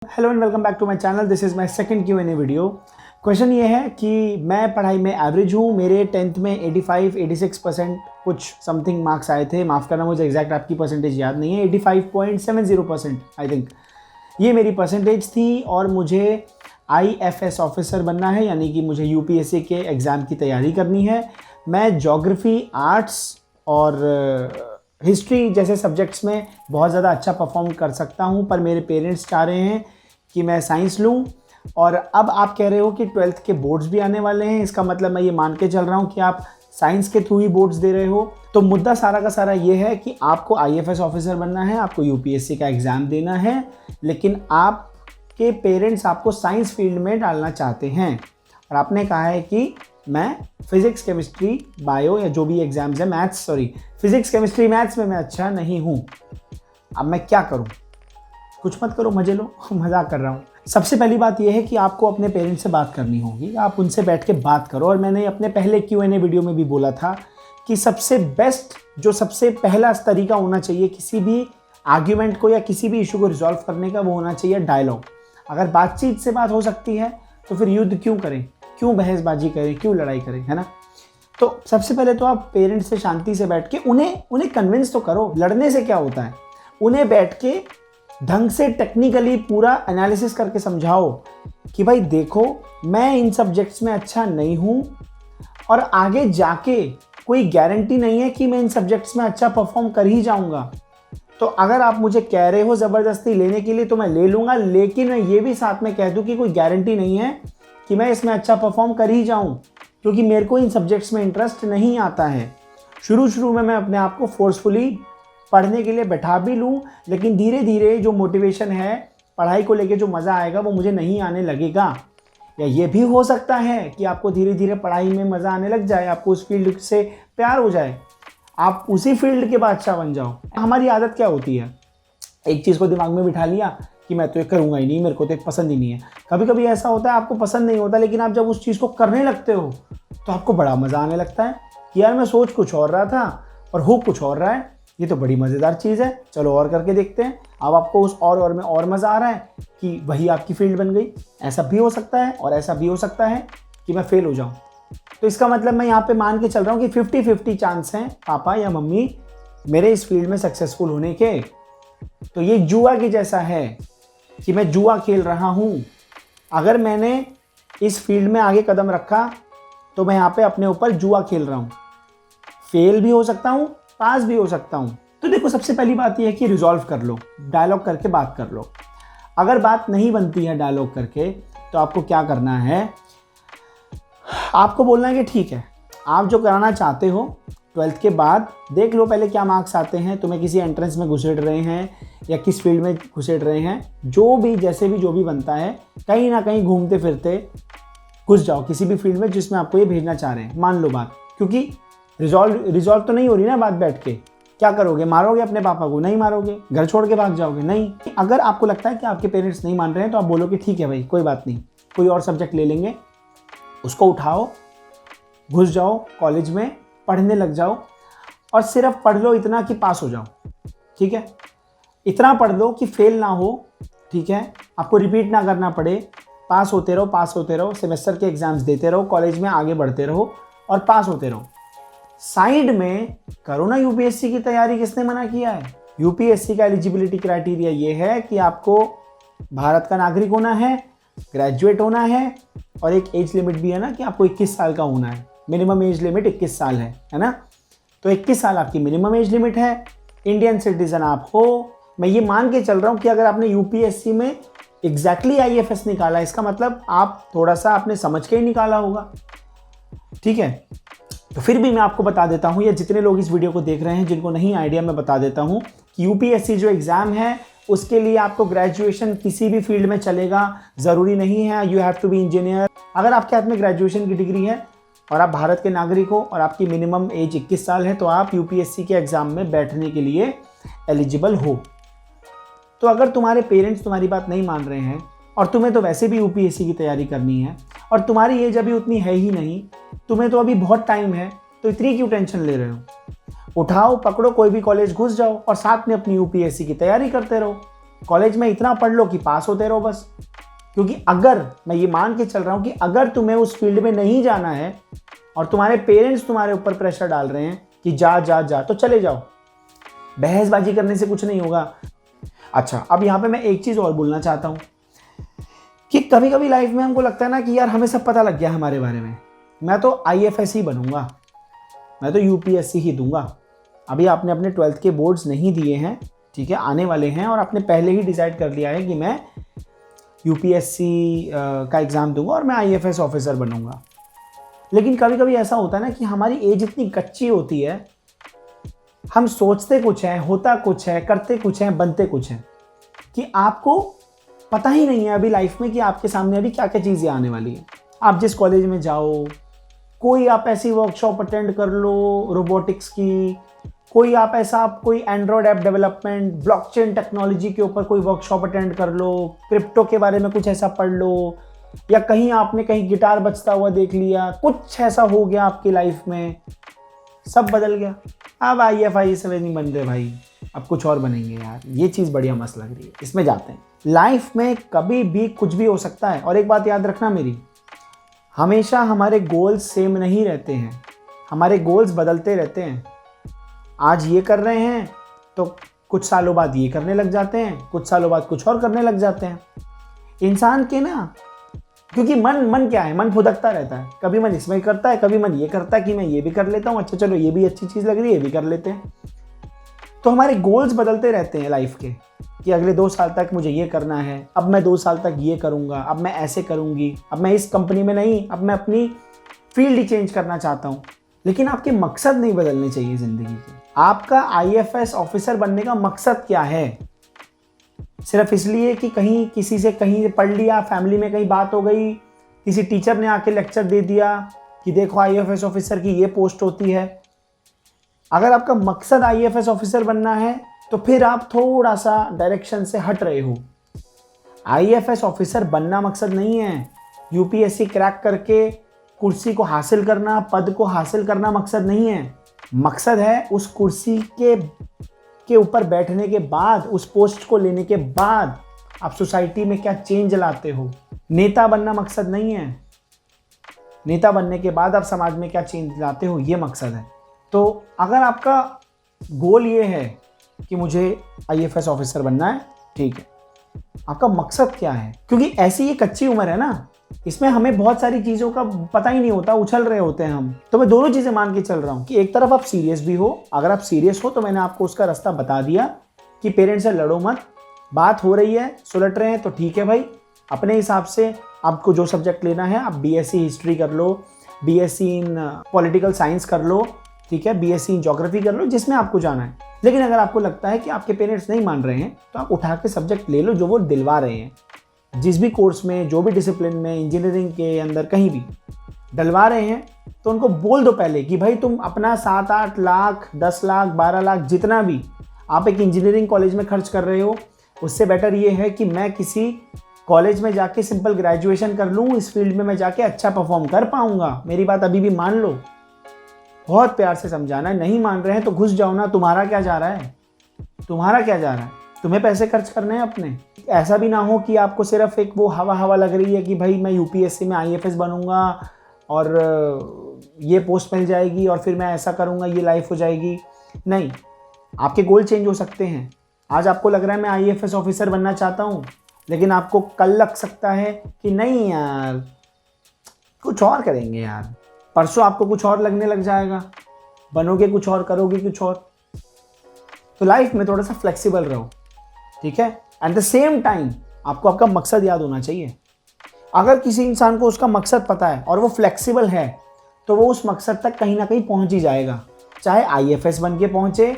Hello and welcome back to my channel. This is my second Q&A video. Question ये है कि मैं पढ़ाई में एवरेज हूँ। मेरे 10th में 86% कुछ समथिंग मार्क्स आए थे। माफ़ करना, मुझे एग्जैक्ट आपकी परसेंटेज याद नहीं है। 85.70% आई थिंक ये मेरी परसेंटेज थी और मुझे IFS ऑफिसर बनना है, यानी कि मुझे UPSC के एग्ज़ाम की तैयारी करनी है। मैं ज्योग्राफी, आर्ट्स और हिस्ट्री जैसे सब्जेक्ट्स में बहुत ज़्यादा अच्छा परफॉर्म कर सकता हूँ, पर मेरे पेरेंट्स चाह रहे हैं कि मैं साइंस लूँ। और अब आप कह रहे हो कि 12th के बोर्ड्स भी आने वाले हैं, इसका मतलब मैं ये मान के चल रहा हूँ कि आप साइंस के थ्रू ही बोर्ड्स दे रहे हो। तो मुद्दा सारा का सारा ये है कि आपको IFS ऑफिसर बनना है, आपको UPSC का एग्ज़ाम देना है, लेकिन आपके पेरेंट्स आपको साइंस फील्ड में डालना चाहते हैं। और आपने कहा है कि मैं फिज़िक्स, केमिस्ट्री, बायो या जो भी एग्ज़ाम्स है, फिज़िक्स, केमिस्ट्री, मैथ्स में मैं अच्छा नहीं हूँ। अब मैं क्या करूँ? कुछ मत करो, मजे लो। मजाक कर रहा हूँ। सबसे पहली बात यह है कि आपको अपने पेरेंट्स से बात करनी होगी। आप उनसे बैठ के बात करो। और मैंने अपने पहले Q&A वीडियो में भी बोला था कि सबसे बेस्ट, जो सबसे पहला तरीका होना चाहिए किसी भी आर्ग्यूमेंट को या किसी भी इशू को रिजॉल्व करने का, वो होना चाहिए डायलॉग। अगर बातचीत से बात हो सकती है तो फिर युद्ध क्यों करें, क्यों बहसबाजी करें, क्यों लड़ाई करें, है ना? तो सबसे पहले तो आप पेरेंट्स से शांति से बैठ के उन्हें कन्विंस तो करो। लड़ने से क्या होता है? उन्हें बैठ के ढंग से टेक्निकली पूरा एनालिसिस करके समझाओ कि भाई देखो, मैं इन सब्जेक्ट्स में अच्छा नहीं हूँ और आगे जाके कोई गारंटी नहीं है कि मैं इन सब्जेक्ट्स में अच्छा परफॉर्म कर ही जाऊँगा। तो अगर आप मुझे कह रहे हो ज़बरदस्ती लेने के लिए तो मैं ले लूँगा, लेकिन मैं ये भी साथ में कह दूँ कि कोई गारंटी नहीं है कि मैं इसमें अच्छा परफॉर्म कर ही जाऊँ, क्योंकि मेरे को इन सब्जेक्ट्स में इंटरेस्ट नहीं आता है। शुरू में मैं अपने आप को फोर्सफुली पढ़ने के लिए बैठा भी लूँ, लेकिन धीरे धीरे जो मोटिवेशन है पढ़ाई को लेके, जो मज़ा आएगा वो मुझे नहीं आने लगेगा। या ये भी हो सकता है कि आपको धीरे धीरे पढ़ाई में मज़ा आने लग जाए, आपको उस फील्ड से प्यार हो जाए, आप उसी फील्ड के बादशाह बन जाओ। हमारी आदत क्या होती है, एक चीज़ को दिमाग में बिठा लिया कि मैं तो ये करूँगा ही नहीं, मेरे को तो एक पसंद ही नहीं है। कभी कभी ऐसा होता है आपको पसंद नहीं होता, लेकिन आप जब उस चीज़ को करने लगते हो तो आपको बड़ा मज़ा आने लगता है कि यार मैं सोच कुछ और रहा था और हो कुछ और रहा है, ये तो बड़ी मज़ेदार चीज़ है, चलो और करके देखते हैं। अब आपको उस और में और मज़ा आ रहा है कि वही आपकी फील्ड बन गई। ऐसा भी हो सकता है और ऐसा भी हो सकता है कि मैं फेल हो जाऊँ। तो इसका मतलब मैं यहाँ पे मान के चल रहा हूँ कि 50-50 चांस हैं पापा या मम्मी मेरे इस फील्ड में सक्सेसफुल होने के। तो ये जुआ की जैसा है कि मैं जुआ खेल रहा हूँ। अगर मैंने इस फील्ड में आगे कदम रखा तो मैं यहाँ पे अपने ऊपर जुआ खेल रहा हूँ। फेल भी हो सकता हूँ, पास भी हो सकता हूँ। तो देखो, सबसे पहली बात यह है कि रिजॉल्व कर लो, डायलॉग करके बात कर लो। अगर बात नहीं बनती है डायलॉग करके तो आपको क्या करना है, आपको बोलना है कि ठीक है, आप जो कराना चाहते हो 12th के बाद देख लो पहले क्या मार्क्स आते हैं, तुम्हें किसी एंट्रेंस में घुसेड़ रहे हैं या किस फील्ड में घुसेड़ रहे हैं, जो भी बनता है, कहीं ना कहीं घूमते फिरते घुस जाओ किसी भी फील्ड में जिसमें आपको ये भेजना चाह रहे हैं। मान लो बात, क्योंकि रिजॉल्व तो नहीं हो रही ना बात बैठ के। क्या करोगे? मारोगे अपने पापा को? नहीं मारोगे। घर छोड़ के भाग जाओगे? नहीं। अगर आपको लगता है कि आपके पेरेंट्स नहीं मान रहे हैं तो आप बोलो कि ठीक है भाई, कोई बात नहीं, कोई और सब्जेक्ट ले लेंगे, उसको उठाओ, घुस जाओ कॉलेज में, पढ़ने लग जाओ और सिर्फ पढ़ लो इतना कि पास हो जाओ। ठीक है? इतना पढ़ लो कि फेल ना हो। ठीक है? आपको रिपीट ना करना पड़े, पास होते रहो, सेमेस्टर के एग्जाम्स देते रहो, कॉलेज में आगे बढ़ते रहो और पास होते रहो। साइड में करो ना UPSC की तैयारी। किसने मना किया है? UPSC का एलिजिबिलिटी क्राइटेरिया ये है कि आपको भारत का नागरिक होना है, ग्रेजुएट होना है और एक एज लिमिट भी है ना कि आपको 21 साल का होना है। मिनिमम एज लिमिट 21 साल है ना? तो 21 साल आपकी मिनिमम एज लिमिट है। इंडियन सिटीजन आप हो। मैं ये मान के चल रहा हूँ कि अगर आपने UPSC में एग्जैक्टली IFS निकाला, इसका मतलब आप थोड़ा सा आपने समझ के ही निकाला होगा। ठीक है? तो फिर भी मैं आपको बता देता हूँ, या जितने लोग इस वीडियो को देख रहे हैं जिनको नहीं आइडिया, मैं बता देता हूँ कि UPSC जो एग्ज़ाम है उसके लिए आपको ग्रेजुएशन किसी भी फील्ड में चलेगा, ज़रूरी नहीं है you have to be engineer. अगर आपके हाथ में ग्रेजुएशन की डिग्री है और आप भारत के नागरिक हो और आपकी मिनिमम एज 21 साल है तो आप UPSC के एग्ज़ाम में बैठने के लिए एलिजिबल हो। तो अगर तुम्हारे पेरेंट्स तुम्हारी बात नहीं मान रहे हैं और तुम्हें तो वैसे भी UPSC की तैयारी करनी है और तुम्हारी एज अभी उतनी है ही नहीं, तुम्हें तो अभी बहुत टाइम है, तो इतनी क्यों टेंशन ले रहे हो? उठाओ, पकड़ो, कोई भी कॉलेज घुस जाओ और साथ में अपनी UPSC की तैयारी करते रहो। कॉलेज में इतना पढ़ लो कि पास होते रहो बस। क्योंकि अगर मैं ये मान के चल रहा हूँ कि अगर तुम्हें उस फील्ड में नहीं जाना है और तुम्हारे पेरेंट्स तुम्हारे ऊपर प्रेशर डाल रहे हैं कि जा जा जा, तो चले जाओ। बहसबाजी करने से कुछ नहीं होगा। अच्छा, अब यहाँ पे मैं एक चीज़ और बोलना चाहता हूँ कि कभी कभी लाइफ में हमको लगता है ना कि यार हमें सब पता लग गया हमारे बारे में, मैं तो IFS ही बनूंगा, मैं तो UPSC ही दूंगा। अभी आपने अपने 12th के बोर्ड्स नहीं दिए हैं, ठीक है, आने वाले हैं, और आपने पहले ही डिसाइड कर लिया है कि मैं UPSC का एग्ज़ाम दूंगा और मैं IFS ऑफिसर बनूंगा। लेकिन कभी कभी ऐसा होता है ना कि हमारी एज इतनी कच्ची होती है, हम सोचते कुछ हैं, होता कुछ है, करते कुछ हैं, बनते कुछ हैं, कि आपको पता ही नहीं है अभी लाइफ में कि आपके सामने अभी क्या क्या चीज़ें आने वाली है। आप जिस कॉलेज में जाओ, कोई आप ऐसी वर्कशॉप अटेंड कर लो रोबोटिक्स की, कोई Android app development, blockchain technology के ऊपर कोई वर्कशॉप अटेंड कर लो, क्रिप्टो के बारे में कुछ ऐसा पढ़ लो, या कहीं आपने कहीं गिटार बजता हुआ देख लिया, कुछ ऐसा हो गया आपकी लाइफ में, सब बदल गया। अब IFI से नहीं बन रहे भाई, अब कुछ और बनेंगे यार। ये चीज़ बढ़िया मस्त लग रही है, इसमें जाते हैं। लाइफ में कभी भी कुछ भी हो सकता है। और एक बात याद रखना मेरी, हमेशा हमारे गोल्स सेम नहीं रहते हैं, हमारे गोल्स बदलते रहते हैं। आज ये कर रहे हैं तो कुछ सालों बाद ये करने लग जाते हैं, कुछ सालों बाद कुछ और करने लग जाते हैं। इंसान के ना, क्योंकि मन क्या है, मन फुदकता रहता है। कभी मन इसमें करता है, कभी मन ये करता है कि मैं ये भी कर लेता हूँ, अच्छा चलो ये भी अच्छी चीज़ लग रही है, ये भी कर लेते हैं। तो हमारे गोल्स बदलते रहते हैं लाइफ के, कि अगले 2 साल तक मुझे ये करना है, अब मैं 2 साल तक ये करूँगा, अब मैं ऐसे करूँगी, अब मैं इस कंपनी में नहीं, अब मैं अपनी फील्ड ही चेंज करना चाहता हूँ। लेकिन आपके मकसद नहीं बदलने चाहिए ज़िंदगी के। आपका IFS ऑफिसर बनने का मकसद क्या है? सिर्फ इसलिए कि कहीं किसी से कहीं पढ़ लिया, फैमिली में कहीं बात हो गई, किसी टीचर ने आके लेक्चर दे दिया कि देखो IFS ऑफिसर की ये पोस्ट होती है। अगर आपका मकसद IFS ऑफिसर बनना है तो फिर आप थोड़ा सा डायरेक्शन से हट रहे हो। IFS ऑफिसर बनना मकसद नहीं है। UPSC क्रैक करके कुर्सी को हासिल करना, पद को हासिल करना मकसद नहीं है। मकसद है उस कुर्सी के ऊपर बैठने के बाद, उस पोस्ट को लेने के बाद आप सोसाइटी में क्या चेंज लाते हो। नेता बनना मकसद नहीं है। नेता बनने के बाद आप समाज में क्या चेंज लाते हो, ये मकसद है। तो अगर आपका गोल ये है कि मुझे IFS ऑफिसर बनना है, ठीक है, आपका मकसद क्या है? क्योंकि ऐसी ये कच्ची उम्र है ना, इसमें हमें बहुत सारी चीज़ों का पता ही नहीं होता, उछल रहे होते हैं हम। तो मैं दोनों चीज़ें मान के चल रहा हूँ कि एक तरफ आप सीरियस भी हो। अगर आप सीरियस हो तो मैंने आपको उसका रास्ता बता दिया कि पेरेंट्स से लड़ो मत, बात हो रही है, सुलट रहे हैं तो ठीक है भाई, अपने हिसाब से आपको जो सब्जेक्ट लेना है, आप BSc हिस्ट्री कर लो, BSc इन पॉलिटिकल साइंस कर लो, ठीक है, BSc इन ज्योग्राफी कर लो, जिसमें आपको जाना है। लेकिन अगर आपको लगता है कि आपके पेरेंट्स नहीं मान रहे हैं तो आप उठा के सब्जेक्ट ले लो जो वो दिलवा रहे हैं। जिस भी कोर्स में, जो भी डिसिप्लिन में, इंजीनियरिंग के अंदर कहीं भी डलवा रहे हैं तो उनको बोल दो पहले कि भाई तुम अपना 7-8 लाख, 10 लाख, 12 लाख, जितना भी आप एक इंजीनियरिंग कॉलेज में खर्च कर रहे हो, उससे बेटर ये है कि मैं किसी कॉलेज में जाके सिंपल ग्रेजुएशन कर लूँ, इस फील्ड में मैं जाके अच्छा परफॉर्म कर पाऊँगा। मेरी बात अभी भी मान लो। बहुत प्यार से समझाना है। नहीं मान रहे हैं तो घुस जाओ ना, तुम्हारा क्या जा रहा है, तुम्हारा क्या जा रहा है? तुम्हें पैसे खर्च करने हैं अपने। ऐसा भी ना हो कि आपको सिर्फ एक वो हवा लग रही है कि भाई मैं UPSC में IFS बनूंगा और ये पोस्ट मिल जाएगी और फिर मैं ऐसा करूंगा, ये लाइफ हो जाएगी। नहीं, आपके गोल चेंज हो सकते हैं। आज आपको लग रहा है मैं IFS ऑफिसर बनना चाहता हूँ, लेकिन आपको कल लग सकता है कि नहीं यार कुछ और करेंगे यार, परसों आपको कुछ और लगने लग जाएगा, बनोगे कुछ और, करोगे कुछ और। तो लाइफ में थोड़ा सा फ्लेक्सिबल रहो, ठीक है। एट द सेम टाइम आपको आपका मकसद याद होना चाहिए। अगर किसी इंसान को उसका मकसद पता है और वो फ्लेक्सिबल है तो वो उस मकसद तक कहीं ना कहीं पहुंच ही जाएगा। चाहे IFS बन के पहुंचे,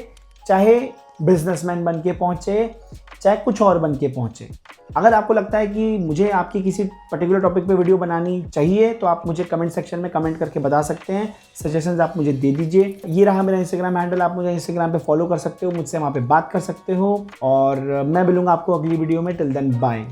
चाहे बिजनेसमैन बन के पहुंचे, चाहे कुछ और बन के पहुंचे। अगर आपको लगता है कि मुझे आपकी किसी पर्टिकुलर टॉपिक पे वीडियो बनानी चाहिए तो आप मुझे कमेंट सेक्शन में कमेंट करके बता सकते हैं। सजेशंस आप मुझे दे दीजिए। ये रहा मेरा इंस्टाग्राम हैंडल, आप मुझे इंस्टाग्राम पे फॉलो कर सकते हो, मुझसे वहाँ पे बात कर सकते हो और मैं मिलूंगा आपको अगली वीडियो में। Till then bye.